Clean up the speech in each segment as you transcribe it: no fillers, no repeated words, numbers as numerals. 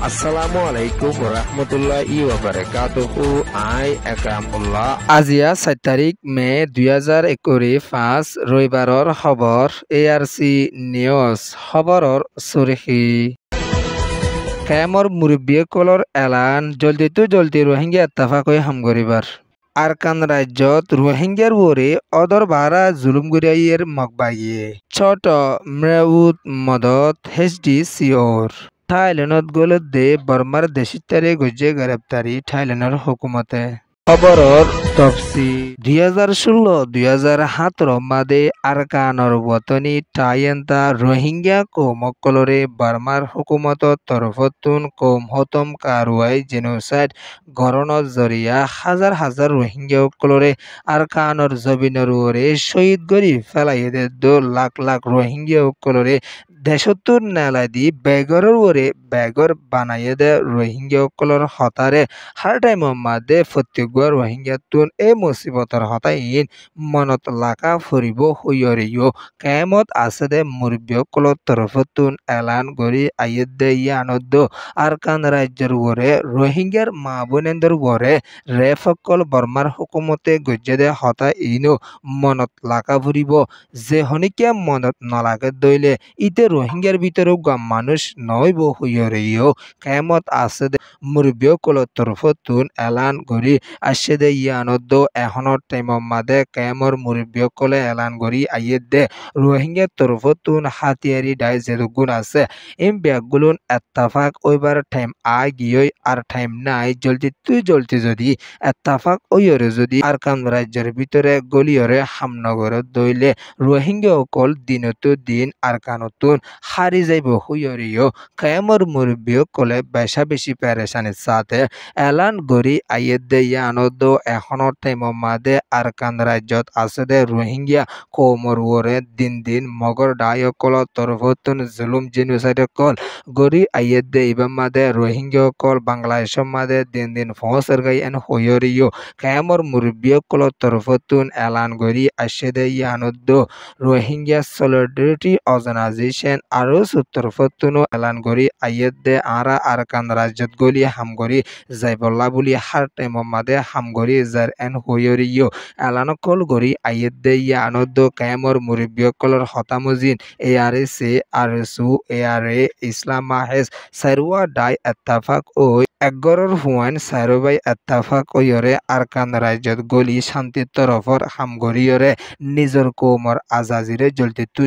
আসসালামু আলাইকুম রহমতুল্লাহি ওয়া বারাকাতুহু। আই একরামুল্লাহ। আজিয়া 7 তাৰিখ মে 2025 ৰবিবাৰৰ খবৰ ARC নিউজ খবৰৰ চুৰখি কেমৰ মুৰব্বীসকলৰ এলান জলদি ৰোহিংগা এত্তাফাকৈ হাম কৰিবাৰ আৰকান ৰাজ্যত ৰোহিংগাৰ ওৰে অদৰ ভাড়া জুলুম গুৰিয়াইৰ মগবাগিয়ে ছোট মেউত মদত HDCOৰ থাইল্যান্ডত গলত দে বর্মার দেশিত্বারে গজ্জে গ্রেপ্তারি থাইল্যান্ডের হুকুমতে খবরর তফসি 2016-2017 মাদে আরকানর বতনি টাইয়েন্তা রোহিঙ্গা কৌমকলরে বর্মার হুকুমতর তরফতুন কৌম হতম কারুয়াই জেনোসাইড গণনত জরিয়া হাজার হাজার রোহিঙ্গা কলরে আরকানর জবিনর ওরে শহীদ গরি ফেলাইয়ে দো লাখ লাখ রোহিঙ্গা কলরে দেশত্তর নেলা দি বেগরের ওরে বেগর বানাইয়ে দে রোহিঙ্গা কলর হতারে হার টাইম মাদে ফত্যগুয়া রোহিঙ্গা তুন এ মুসিবতর হতাইন মনত লাকা ফুরিব হইয়রিও কেমত আছে দে মুরব্বী কলর তরফতুন এলান গরি আইয়েদ দে ইয়ানদ আরকান রাজ্যের ওরে রোহিঙ্গার মা বোনেন্দর ওরে রেফকল বর্মার হুকুমতে গজ্জে দে হতা ইনো মনত লাকা ফুরিব যে হনিকিয়া মনত নলাকে দইলে ইতে রোহিঙ্গার ভিতরেও মানুষ নইব হইয়রিও কেমত আছে দে মুরব্বী কলর তরফতুন এলান গরি আসছে দে ইয়ানদ এখনৰ টাইম মাদে কেমর মুরব্বী কলে এলান গরি আইয়ে দে রোহিঙ্গার তরফতুন হাতিয়ারি ডাই যেগুন আছে এম ব্যাগগুলোন এত্তাফাক ওইবার টাইম গিয়ে আর টাইম নাই জলদি যদি এত্তাফাক ওইরে যদি আরকান রাজ্যের ভিতরে গলিয়রে হামনগরত দইলে রোহিঙ্গা অকল দিনতো দিন আরকানতুন হারি যাইব হইয়রিও কেমর মুরব্বী কলে বেশা বেশি পেরেশানির সাথে এলান গরি আইয়ে দে ইয়ানদ এখনৰ টাইম মাদে আরকান রাজ্যত আছে দে রোহিঙ্গা কৌমর ওরে দিন দিন মগর ডায়কল তরফতুন জুলুম জেনোসাইড কল গরি আইয়ে দে ইবাম মাদে রোহিঙ্গা কল বাংলাদেশ মাদে দিন দিন ফসর গাই এন হইয়রিও কেমর মুরব্বী কল তরফতুন এলান গরি আসছে দে ইয়ানদ রোহিঙ্গা সলিডারিটি অর্গানাইজেশন আর তরফতুনো এলান গরি আইয়ে দে আরা আরকান রাজ্যত গলি হামগরি যাইবল্লা বুলি হার টাইম মাদে হামগরি যার এন হইয়রিও এলান কল গরি আইয়ে দে ইয়ানদ কেমর মুরব্বী কলর হতামজিন ARC RSU ARA ইসলাম মাহেজ সাইরুয়া ডাই এত্তাফাক ও একগরর হুয়ান সাইরবাই এত্তাফাক ওয়রে আরকান রাজ্যত গলি শান্তির তরফর হামগরিয়রে নিজর কৌমর আজাজিরে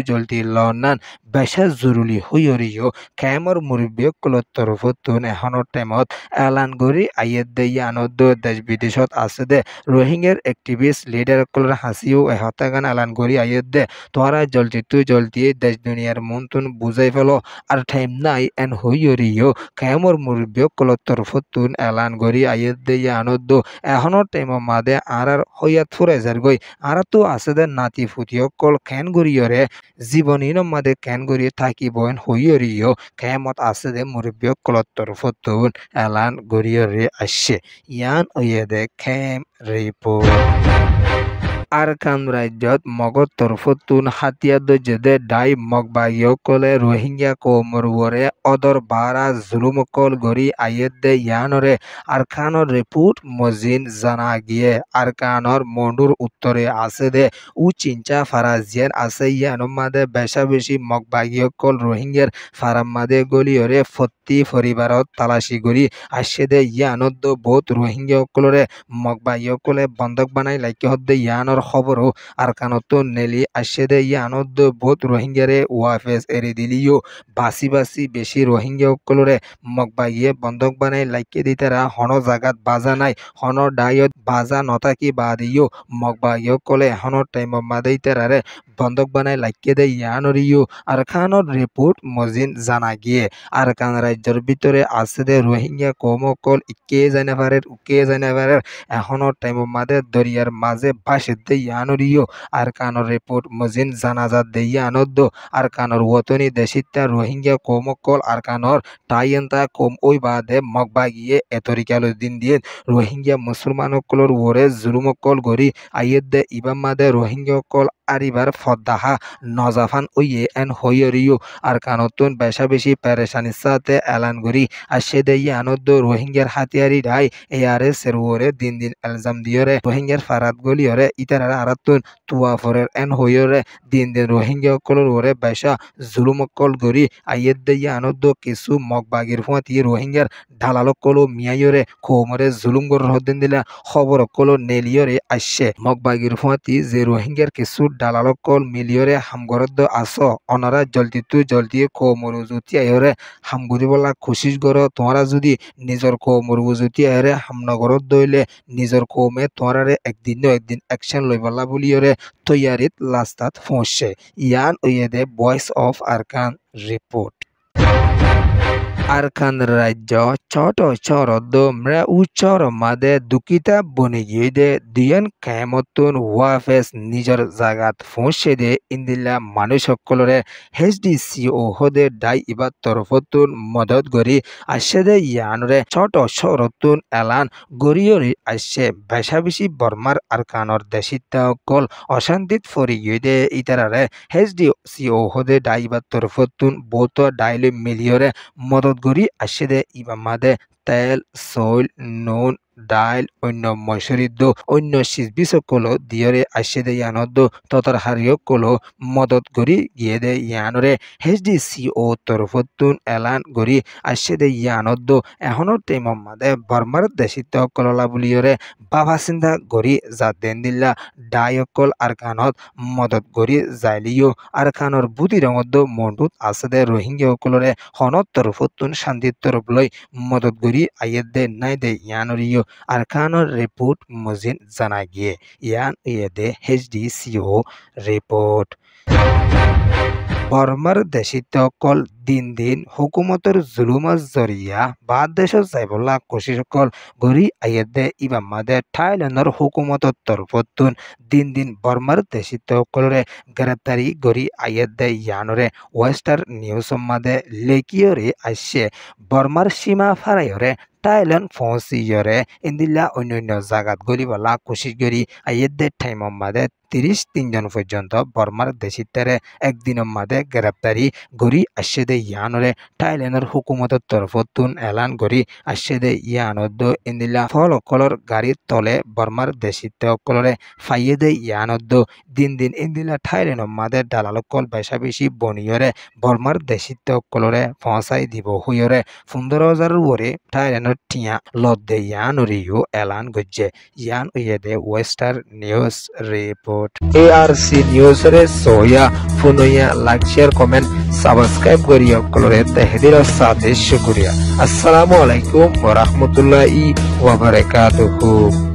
জলদি লনান বেশা জরুরি হইয়রিও কেমর মুরব্বী কলর তরফতুন এখনৰ টাইমত এলান গরি আইয়ে দে ইয়ানদ দেশ বিদেশত আছে দে রোহিঙ্গার এক্টিভিস্ট লিডার কলর হাসিও এহতাগান এলান গরি আইয়ে দে তোরা জলদি দেশ দুনিয়ার মনতুন বুঝাই ফেলো আর টাইম নাই এন হইয়রিও কেমর মুরব্বী কলর তরফতুন এলান গরি আইয়ে দে ইয়ানদ এখনৰ টাইম মাদে আর হইয়াত ফুরে যারগই আর তো আছে দে নাতি ফুটিও কল কেন গরিয়রে জীবনীন মাদে কেন গরি থাকিব এন হইয়রিও কেমত আছে দে মুরব্বী কলর তরফতুন এলান গরিয়রে আসছে ইয়ান ওয়ে দে কেম রিপোর্ট আরকান রাজ্যত মগর তরফতুন হাতিয়া দে ডাই মগবাগিও কলে রোহিঙ্গা কৌমর ওরে অদর বারা জুলুম কল গরি আইয়ে দে ইয়ানরে আরকানর রিপোর্ট মজিন জানা গিয়ে আরকানর মনুর উত্তরে আছে দে উ চিঞ্চা ফারাজিয়ান আছে ইয়ান মাদে বেশা বেশি মগবাগিও কল রোহিঙ্গার ফারাম মাদে গলিয়রে ফত্তি পরিবারত তালাশি গরি আসছে দে ইয়ানদ বহুত রোহিঙ্গা কলরে মগবাগিও কলে বন্ধক বানাই লাইকে হদ্দে ইয়ানর খবরও আরকানত নেলি আসছে দে ইয়ানদ বহুত রোহিঙ্গারে ওয়াফেস এরি দিলিও বাসি বেশি রোহিঙ্গা কলরে মগবাগিয়ে বন্ধক বানাই লাইকে দিতারা হন জাগাত বাজা নাই হন ডায়ত বাজা নতাকি বাদিও মগবাগিয়ে কলে এখনৰ টাইম মাদাইতারারে বন্ধক বানাই লাইকে দে ইয়ানরিও আরকানর রিপোর্ট মজিন জানা গিয়ে আরকান রাজ্যের ভিতরে আছে দে রোহিঙ্গা কৌমকল উকে জানাবারের এখনৰ টাইম মাদে দরিয়ার মাঝে বাসে ayette yanuriyo arkanor report mozin janazat deya anoddo arkanor wotoni deshitta rohingya komokol arkanor tayenta kom oi bade mokbagiye etorikalo din দিয়ে rohingya musulmanokkolor wore zulumokol gori ayedde ibamade rohingya kol ariবার ফদ্দাহা নজাফান ওয়ে এন হইয়রিও আর কানতুন বেশা বেশি পেরেশানির সাথে এলান গরি আসে দেই আনন্দ রোহিঙ্গার হাতিয়ারি রাই এয়ারে সেরুরে দিন দিন এলজাম দিয়রে রোহিঙ্গার ফারাত গলিয়রে ইতারার আরাতুন তুয়াফরের এন হইয়রে দিন দিন রোহিঙ্গা কলর ওরে বেশা জুলুমকল গরি আইয়েদ দেই আনন্দ কিছু মগবাগির ফুয়াতি রোহিঙ্গার ঢালালকলো মিয়াইয়রে খোমরে জুলুম গর হদিন দিলা খবর কলো নেলিয়রে আসে মগবাগির ফুয়াতি যে রোহিঙ্গার কিছু দালালকল মিলিয়রে হামগরদ আস অনারা জলদি কৌমরুজুতি আয়রে হামগুরিবলা খুশিস গর তোমরা যদি নিজর কৌমরুজুতি আয়রে হামনগরত দইলে নিজর কৌমে তোমরারে একদিন অ্যাকশন লইবলা বলিয়রে তৈয়ারিত লাস্তাত পৌঁছে ইয়ান ওয়েদে voice of Arakan report Arakan রাজ্য ছোট চরদ মরা উচ্চর মাদে দুকিতা বনে গিয়ে দে দিয়ান কায়ামতুন ওয়াফেস নিজর জাগাত পৌঁছে দে ইন্দিল্লা মানুষ সকলরে HDCO হদে ডাই ইবার তরফতুন মদত গরি আসে দে ইয়ানরে ছোট চরতুন এলান গরিয়রি আসে বেশা বেশি বর্মার আরকানর দেশিতা কল অশান্তিত ফরি গিয়ে দে ইতারারে HDCO হদে ডাই ইবার তরফতুন বহুত ডাইলে মিলিয়রে মদত গরি আসে দে ইবামাদে তেল সইল নুন ডাইল অন্য মসুরিদ্দ অন্য সিজবিসকলো দিয়রে আসে দে ইয়ানদ্দ ততর হারিয়কলো মদত গরি গিয়ে দে ইয়ানরে HDCO তরফতুন এলান গরি আসে দে ইয়ানদ্দ এখনো টেমমাদে বর্মার দেশিত কললা বুলিয়রে বাবা চিন্তা গরি যা দেন দিল্লা ডায়কল আরকানত মদত গরি যাইলিও আরকানর বুদি রঙদ্দ মন্ডুত আছে দে রোহিঙ্গা সকলরে হনত তরফতুন শান্তির তরফ লই মদত গরি আইয়েদ দে নাই দে ইয়ানরিও আরকানর রিপোর্ট মজিন জানা গিয়ে ইয়ান ইয়েদে HDCO রিপোর্ট বর্মার দেশিত কল দিন দিন হুকুমতের জুলুমার জরিয়া বাদ দেশ যাইবলা কোশিশ কল গরি আইয়েদে ইবামাদে থাইল্যান্ডর হুকুমতর তরফতুন দিন দিন বর্মার দেশিত কলরে গ্রেপ্তারি গরি আইয়েদে ইয়ানরে ওয়েস্টার্ন নিউজ মাদে লেকিয়রে আসছে বর্মার সীমা ফারাইয়রে থাইল্যান্ড ফৌসিয়রে ইন্দিল্লা অন্য জাগাত গলিবলা কোশিশ গরি আইয়েদে টাইমর মাদে 33 জন পর্যন্ত বর্মার দেশিতারে একদিনের মাদে গ্রেপ্তারি গরি আসে দে ইয়ানরে থাইল্যান্ডের হুকুমতের তরফতুন এলান গরি আসে দে ইয়ানদ্দ ইন্দিল্লা ফলকলর গাড়ির তলে বর্মার দেশিত কলরে ফাইয়ে দে ইয়ানদ্দ দিন দিন ইন্দিল্লা থাইল্যান্ডের মাদে দালালকল বেশা বেশি বনিয়রে বর্মার দেশিত কলরে পৌঁছাই দিব হইয়রে 15,000 ওরে থাইল্যান্ডের টিয়া লদ্দে ইয়ানরিও এলান গজ্জে ইয়ান উয়েদে western news report ARC news রে সোয়া ফুনইয়া লাইক শেয়ার কমেন্ট সাবস্ক্রাইব করিয়া কলরে তেহদির সাথে শুকরিয়া আসসালামু আলাইকুম ওয়া রাহমাতুল্লাহি ওয়া বারাকাতুহু।